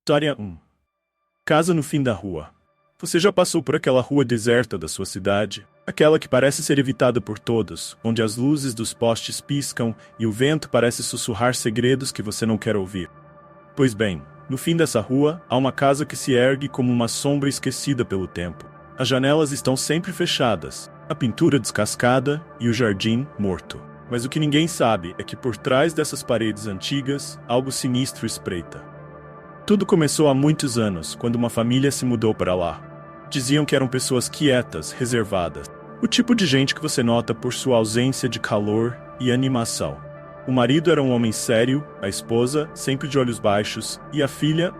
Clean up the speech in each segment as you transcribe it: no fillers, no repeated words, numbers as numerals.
História 1. Casa no fim da rua. Você já passou por aquela rua deserta da sua cidade? Aquela que parece ser evitada por todos, onde as luzes dos postes piscam e o vento parece sussurrar segredos que você não quer ouvir. Pois bem, no fim dessa rua, há uma casa que se ergue como uma sombra esquecida pelo tempo. As janelas estão sempre fechadas, a pintura descascada e o jardim morto. Mas o que ninguém sabe é que por trás dessas paredes antigas, algo sinistro espreita. Tudo começou há muitos anos, quando uma família se mudou para lá. Diziam que eram pessoas quietas, reservadas. O tipo de gente que você nota por sua ausência de calor e animação. O marido era um homem sério, a esposa, sempre de olhos baixos, e a filha,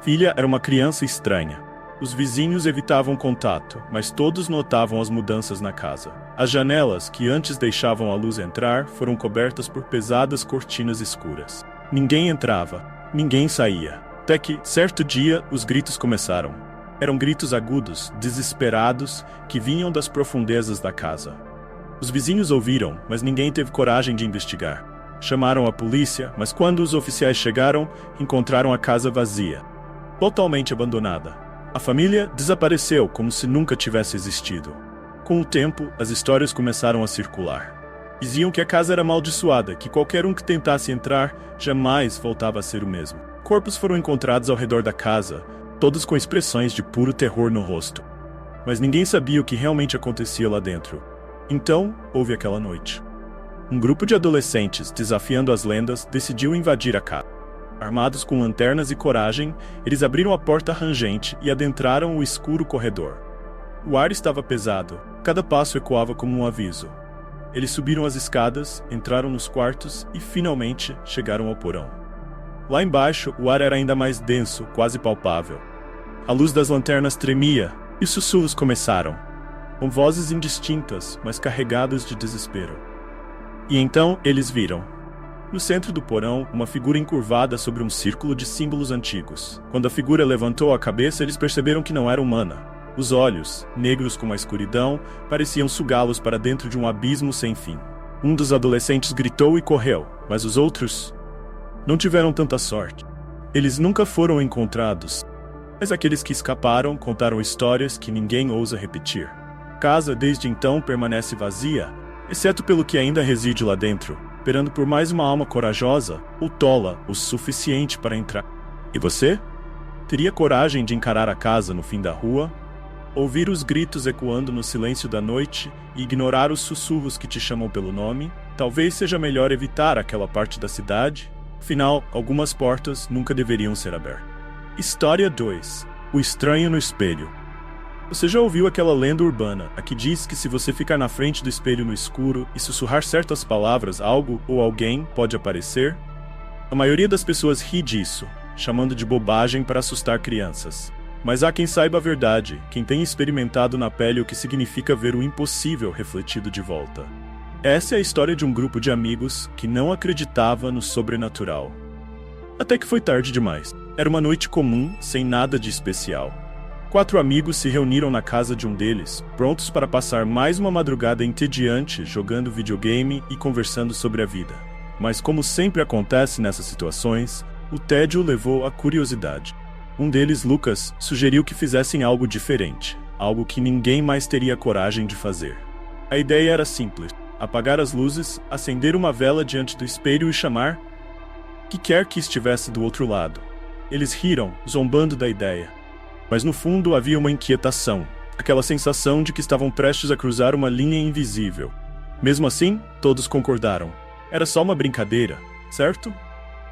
filha era uma criança estranha. Os vizinhos evitavam contato, mas todos notavam as mudanças na casa. As janelas, que antes deixavam a luz entrar, foram cobertas por pesadas cortinas escuras. Ninguém entrava, ninguém saía. Até que, certo dia, os gritos começaram. Eram gritos agudos, desesperados, que vinham das profundezas da casa. Os vizinhos ouviram, mas ninguém teve coragem de investigar. Chamaram a polícia, mas quando os oficiais chegaram, encontraram a casa vazia, totalmente abandonada. A família desapareceu como se nunca tivesse existido. Com o tempo, as histórias começaram a circular. Diziam que a casa era amaldiçoada, que qualquer um que tentasse entrar jamais voltava a ser o mesmo. Corpos foram encontrados ao redor da casa, todos com expressões de puro terror no rosto. Mas ninguém sabia o que realmente acontecia lá dentro. Então, houve aquela noite. Um grupo de adolescentes, desafiando as lendas, decidiu invadir a casa. Armados com lanternas e coragem, eles abriram a porta rangente e adentraram o escuro corredor. O ar estava pesado, cada passo ecoava como um aviso. Eles subiram as escadas, entraram nos quartos e, finalmente, chegaram ao porão. Lá embaixo, o ar era ainda mais denso, quase palpável. A luz das lanternas tremia, e sussurros começaram, com vozes indistintas, mas carregadas de desespero. E então eles viram. No centro do porão, uma figura encurvada sobre um círculo de símbolos antigos. Quando a figura levantou a cabeça, eles perceberam que não era humana. Os olhos, negros como a escuridão, pareciam sugá-los para dentro de um abismo sem fim. Um dos adolescentes gritou e correu, mas os outros não tiveram tanta sorte. Eles nunca foram encontrados, mas aqueles que escaparam contaram histórias que ninguém ousa repetir. A casa, desde então, permanece vazia, exceto pelo que ainda reside lá dentro, esperando por mais uma alma corajosa ou tola o suficiente para entrar. E você? Teria coragem de encarar a casa no fim da rua? Ouvir os gritos ecoando no silêncio da noite e ignorar os sussurros que te chamam pelo nome? Talvez seja melhor evitar aquela parte da cidade. Afinal, algumas portas nunca deveriam ser abertas. História 2. O estranho no espelho. Você já ouviu aquela lenda urbana, a que diz que se você ficar na frente do espelho no escuro e sussurrar certas palavras, algo ou alguém pode aparecer? A maioria das pessoas ri disso, chamando de bobagem para assustar crianças. Mas há quem saiba a verdade, quem tenha experimentado na pele o que significa ver o impossível refletido de volta. Essa é a história de um grupo de amigos que não acreditava no sobrenatural. Até que foi tarde demais. Era uma noite comum, sem nada de especial. 4 amigos se reuniram na casa de um deles, prontos para passar mais uma madrugada entediante jogando videogame e conversando sobre a vida. Mas como sempre acontece nessas situações, o tédio levou à curiosidade. Um deles, Lucas, sugeriu que fizessem algo diferente, algo que ninguém mais teria coragem de fazer. A ideia era simples: apagar as luzes, acender uma vela diante do espelho e chamar que quer que estivesse do outro lado. Eles riram, zombando da ideia. Mas no fundo havia uma inquietação, aquela sensação de que estavam prestes a cruzar uma linha invisível. Mesmo assim, todos concordaram. Era só uma brincadeira, certo?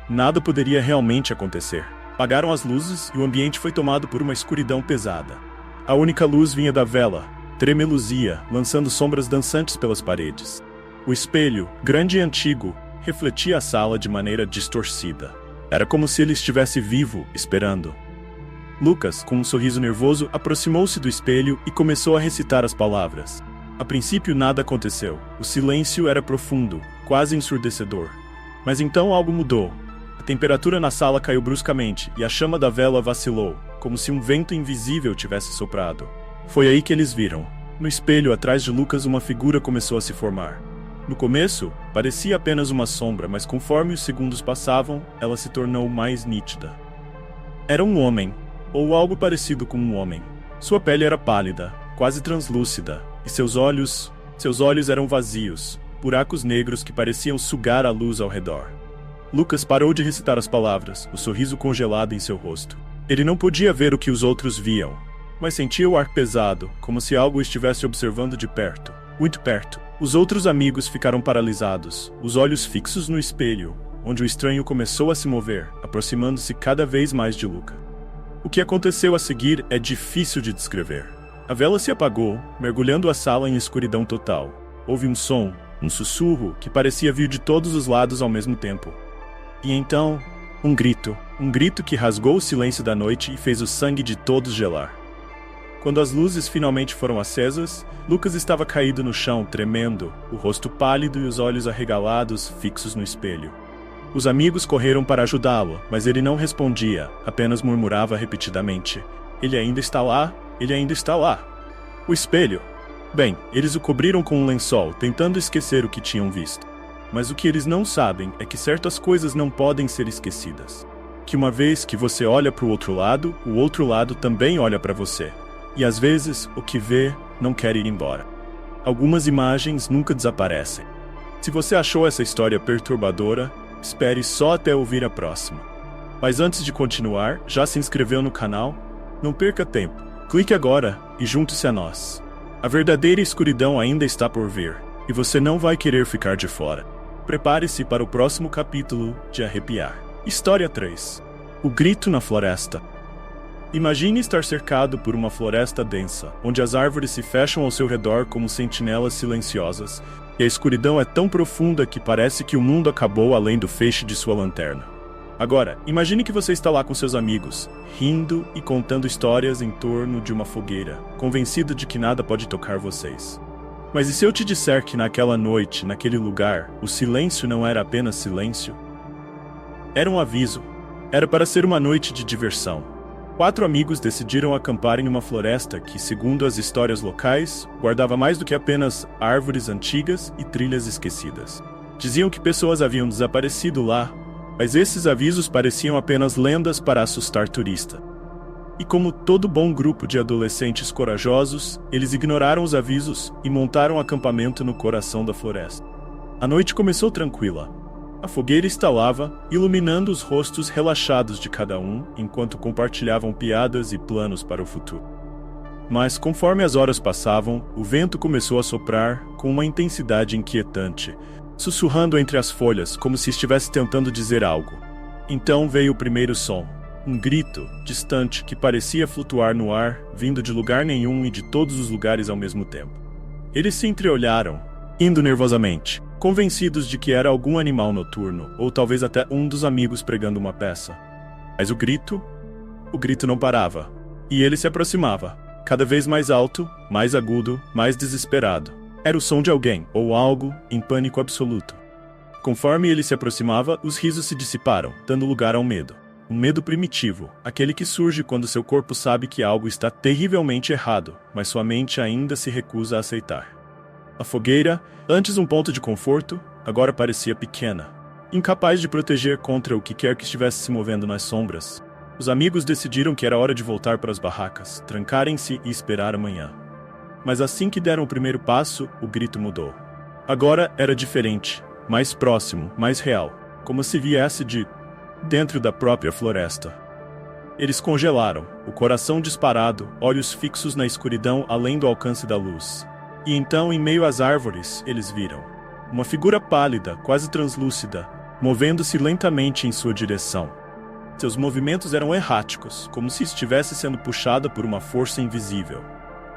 Nada poderia realmente acontecer. Apagaram as luzes e o ambiente foi tomado por uma escuridão pesada. A única luz vinha da vela, tremeluzia, lançando sombras dançantes pelas paredes. O espelho, grande e antigo, refletia a sala de maneira distorcida. Era como se ele estivesse vivo, esperando. Lucas, com um sorriso nervoso, aproximou-se do espelho e começou a recitar as palavras. A princípio nada aconteceu. O silêncio era profundo, quase ensurdecedor. Mas então algo mudou. A temperatura na sala caiu bruscamente e a chama da vela vacilou, como se um vento invisível tivesse soprado. Foi aí que eles viram. No espelho atrás de Lucas uma figura começou a se formar. No começo, parecia apenas uma sombra, mas conforme os segundos passavam, ela se tornou mais nítida. Era um homem, ou algo parecido com um homem. Sua pele era pálida, quase translúcida, e seus olhos eram vazios, buracos negros que pareciam sugar a luz ao redor. Lucas parou de recitar as palavras, o sorriso congelado em seu rosto. Ele não podia ver o que os outros viam, mas sentia o ar pesado, como se algo estivesse observando de perto, muito perto. Os outros amigos ficaram paralisados, os olhos fixos no espelho, onde o estranho começou a se mover, aproximando-se cada vez mais de Luca. O que aconteceu a seguir é difícil de descrever. A vela se apagou, mergulhando a sala em escuridão total. Houve um som, um sussurro, que parecia vir de todos os lados ao mesmo tempo. E então, um grito que rasgou o silêncio da noite e fez o sangue de todos gelar. Quando as luzes finalmente foram acesas, Lucas estava caído no chão, tremendo, o rosto pálido e os olhos arregalados, fixos no espelho. Os amigos correram para ajudá-lo, mas ele não respondia, apenas murmurava repetidamente: "Ele ainda está lá? Ele ainda está lá." O espelho. Bem, eles o cobriram com um lençol, tentando esquecer o que tinham visto. Mas o que eles não sabem é que certas coisas não podem ser esquecidas. Que uma vez que você olha para o outro lado também olha para você. E às vezes, o que vê não quer ir embora. Algumas imagens nunca desaparecem. Se você achou essa história perturbadora, espere só até ouvir a próxima. Mas antes de continuar, já se inscreveu no canal? Não perca tempo. Clique agora e junte-se a nós. A verdadeira escuridão ainda está por vir, e você não vai querer ficar de fora. Prepare-se para o próximo capítulo de arrepiar. História 3. O grito na floresta. Imagine estar cercado por uma floresta densa, onde as árvores se fecham ao seu redor como sentinelas silenciosas, e a escuridão é tão profunda que parece que o mundo acabou além do feixe de sua lanterna. Agora, imagine que você está lá com seus amigos, rindo e contando histórias em torno de uma fogueira, convencido de que nada pode tocar vocês. Mas e se eu te disser que naquela noite, naquele lugar, o silêncio não era apenas silêncio? Era um aviso. Era para ser uma noite de diversão. 4 amigos decidiram acampar em uma floresta que, segundo as histórias locais, guardava mais do que apenas árvores antigas e trilhas esquecidas. Diziam que pessoas haviam desaparecido lá, mas esses avisos pareciam apenas lendas para assustar turistas. E como todo bom grupo de adolescentes corajosos, eles ignoraram os avisos e montaram um acampamento no coração da floresta. A noite começou tranquila. A fogueira estalava, iluminando os rostos relaxados de cada um, enquanto compartilhavam piadas e planos para o futuro. Mas, conforme as horas passavam, o vento começou a soprar com uma intensidade inquietante, sussurrando entre as folhas como se estivesse tentando dizer algo. Então veio o primeiro som, um grito, distante, que parecia flutuar no ar, vindo de lugar nenhum e de todos os lugares ao mesmo tempo. Eles se entreolharam, indo nervosamente, convencidos de que era algum animal noturno, ou talvez até um dos amigos pregando uma peça. Mas o grito não parava. E ele se aproximava, cada vez mais alto, mais agudo, mais desesperado. Era o som de alguém, ou algo, em pânico absoluto. Conforme ele se aproximava, os risos se dissiparam, dando lugar ao medo. Um medo primitivo, aquele que surge quando seu corpo sabe que algo está terrivelmente errado, mas sua mente ainda se recusa a aceitar. A fogueira, antes um ponto de conforto, agora parecia pequena, incapaz de proteger contra o que quer que estivesse se movendo nas sombras. Os amigos decidiram que era hora de voltar para as barracas, trancarem-se e esperar amanhã. Mas assim que deram o primeiro passo, o grito mudou. Agora era diferente, mais próximo, mais real, como se viesse de dentro da própria floresta. Eles congelaram, o coração disparado, olhos fixos na escuridão além do alcance da luz. E então, em meio às árvores, eles viram uma figura pálida, quase translúcida, movendo-se lentamente em sua direção. Seus movimentos eram erráticos, como se estivesse sendo puxada por uma força invisível.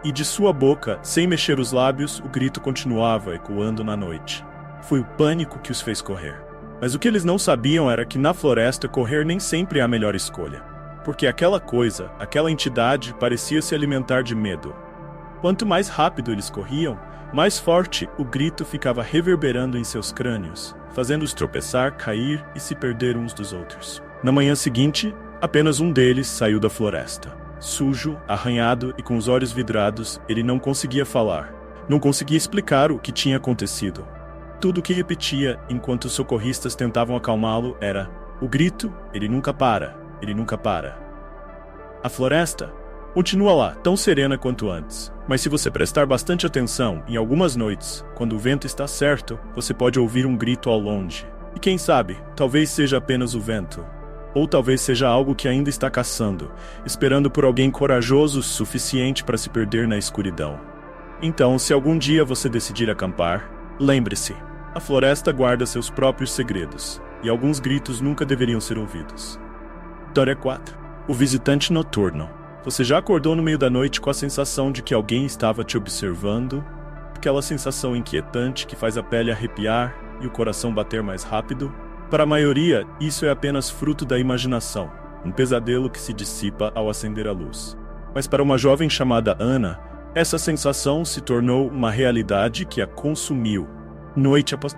E de sua boca, sem mexer os lábios, o grito continuava ecoando na noite. Foi o pânico que os fez correr. Mas o que eles não sabiam era que na floresta correr nem sempre é a melhor escolha. Porque aquela coisa, aquela entidade, parecia se alimentar de medo. Quanto mais rápido eles corriam, mais forte o grito ficava reverberando em seus crânios, fazendo-os tropeçar, cair e se perder uns dos outros. Na manhã seguinte, apenas um deles saiu da floresta. Sujo, arranhado e com os olhos vidrados, ele não conseguia falar. Não conseguia explicar o que tinha acontecido. Tudo o que repetia, enquanto os socorristas tentavam acalmá-lo, era: o grito, ele nunca para, ele nunca para. A floresta continua lá, tão serena quanto antes. Mas se você prestar bastante atenção, em algumas noites, quando o vento está certo, você pode ouvir um grito ao longe. E quem sabe, talvez seja apenas o vento. Ou talvez seja algo que ainda está caçando, esperando por alguém corajoso o suficiente para se perder na escuridão. Então, se algum dia você decidir acampar, lembre-se, a floresta guarda seus próprios segredos, e alguns gritos nunca deveriam ser ouvidos. História 4. O visitante noturno. Você já acordou no meio da noite com a sensação de que alguém estava te observando? Aquela sensação inquietante que faz a pele arrepiar e o coração bater mais rápido? Para a maioria, isso é apenas fruto da imaginação, um pesadelo que se dissipa ao acender a luz. Mas para uma jovem chamada Ana, essa sensação se tornou uma realidade que a consumiu. Noite após...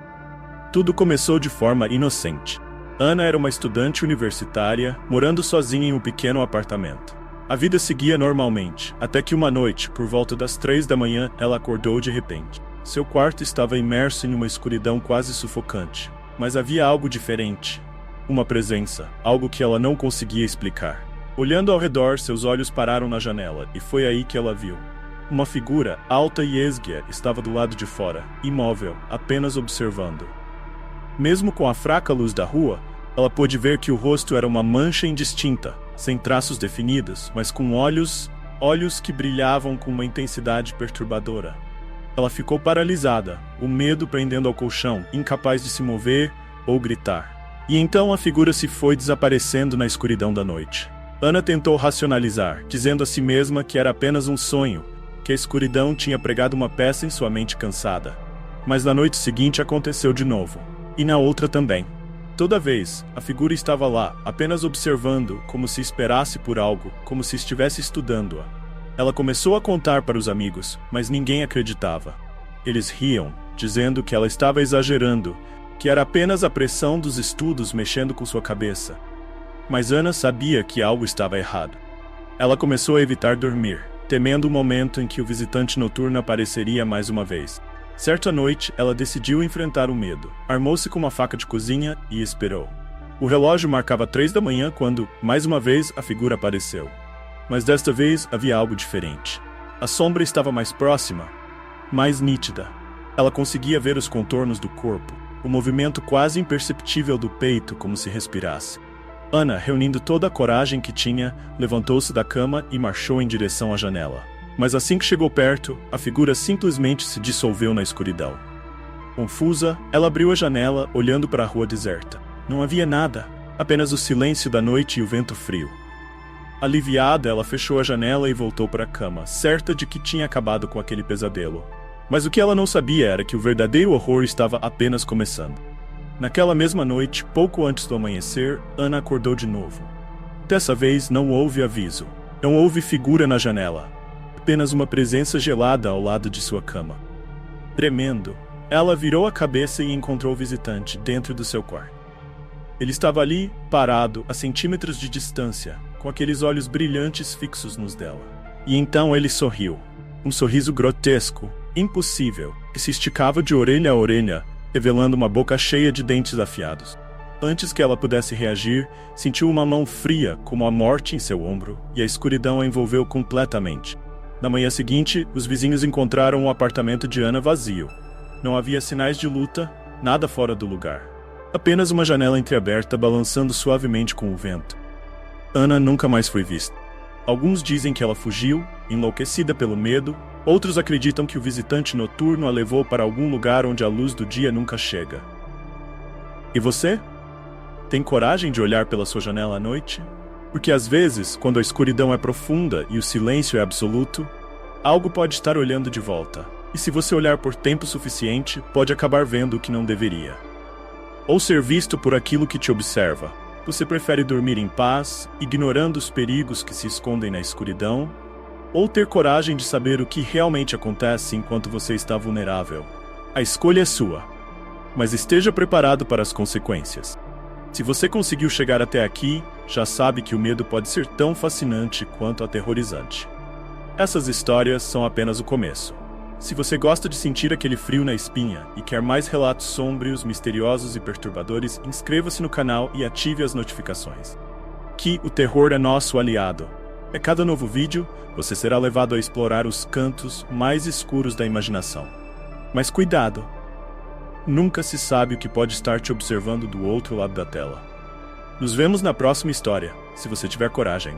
Tudo começou de forma inocente. Ana era uma estudante universitária, morando sozinha em um pequeno apartamento. A vida seguia normalmente, até que uma noite, por volta das 3 da manhã, ela acordou de repente. Seu quarto estava imerso em uma escuridão quase sufocante. Mas havia algo diferente. Uma presença, algo que ela não conseguia explicar. Olhando ao redor, seus olhos pararam na janela, e foi aí que ela viu. Uma figura, alta e esguia, estava do lado de fora, imóvel, apenas observando. Mesmo com a fraca luz da rua, ela pôde ver que o rosto era uma mancha indistinta, sem traços definidos, mas com olhos que brilhavam com uma intensidade perturbadora. Ela ficou paralisada, o medo prendendo ao colchão, incapaz de se mover ou gritar. E então a figura se foi desaparecendo na escuridão da noite. Ana tentou racionalizar, dizendo a si mesma que era apenas um sonho, que a escuridão tinha pregado uma peça em sua mente cansada. Mas na noite seguinte aconteceu de novo. E na outra também. Toda vez, a figura estava lá, apenas observando, como se esperasse por algo, como se estivesse estudando-a. Ela começou a contar para os amigos, mas ninguém acreditava. Eles riam, dizendo que ela estava exagerando, que era apenas a pressão dos estudos mexendo com sua cabeça. Mas Ana sabia que algo estava errado. Ela começou a evitar dormir, temendo o momento em que o visitante noturno apareceria mais uma vez. Certa noite, ela decidiu enfrentar o medo. Armou-se com uma faca de cozinha e esperou. O relógio marcava 3 da manhã quando, mais uma vez, a figura apareceu. Mas desta vez havia algo diferente. A sombra estava mais próxima, mais nítida. Ela conseguia ver os contornos do corpo, o movimento quase imperceptível do peito como se respirasse. Ana, reunindo toda a coragem que tinha, levantou-se da cama e marchou em direção à janela. Mas assim que chegou perto, a figura simplesmente se dissolveu na escuridão. Confusa, ela abriu a janela, olhando para a rua deserta. Não havia nada, apenas o silêncio da noite e o vento frio. Aliviada, ela fechou a janela e voltou para a cama, certa de que tinha acabado com aquele pesadelo. Mas o que ela não sabia era que o verdadeiro horror estava apenas começando. Naquela mesma noite, pouco antes do amanhecer, Ana acordou de novo. Dessa vez, não houve aviso. Não houve figura na janela. Apenas uma presença gelada ao lado de sua cama. Tremendo, ela virou a cabeça e encontrou o visitante dentro do seu quarto. Ele estava ali, parado, a centímetros de distância, com aqueles olhos brilhantes fixos nos dela. E então ele sorriu. Um sorriso grotesco, impossível, que se esticava de orelha a orelha, revelando uma boca cheia de dentes afiados. Antes que ela pudesse reagir, sentiu uma mão fria, como a morte, em seu ombro, e a escuridão a envolveu completamente. Na manhã seguinte, os vizinhos encontraram o apartamento de Ana vazio. Não havia sinais de luta, nada fora do lugar. Apenas uma janela entreaberta balançando suavemente com o vento. Ana nunca mais foi vista. Alguns dizem que ela fugiu, enlouquecida pelo medo. Outros acreditam que o visitante noturno a levou para algum lugar onde a luz do dia nunca chega. E você? Tem coragem de olhar pela sua janela à noite? Porque às vezes, quando a escuridão é profunda e o silêncio é absoluto, algo pode estar olhando de volta. E se você olhar por tempo suficiente, pode acabar vendo o que não deveria. Ou ser visto por aquilo que te observa. Você prefere dormir em paz, ignorando os perigos que se escondem na escuridão? Ou ter coragem de saber o que realmente acontece enquanto você está vulnerável? A escolha é sua. Mas esteja preparado para as consequências. Se você conseguiu chegar até aqui, já sabe que o medo pode ser tão fascinante quanto aterrorizante. Essas histórias são apenas o começo. Se você gosta de sentir aquele frio na espinha e quer mais relatos sômbrios, misteriosos e perturbadores, inscreva-se no canal e ative as notificações. Que o terror é nosso aliado. A cada novo vídeo, você será levado a explorar os cantos mais escuros da imaginação. Mas cuidado! Nunca se sabe o que pode estar te observando do outro lado da tela. Nos vemos na próxima história, se você tiver coragem.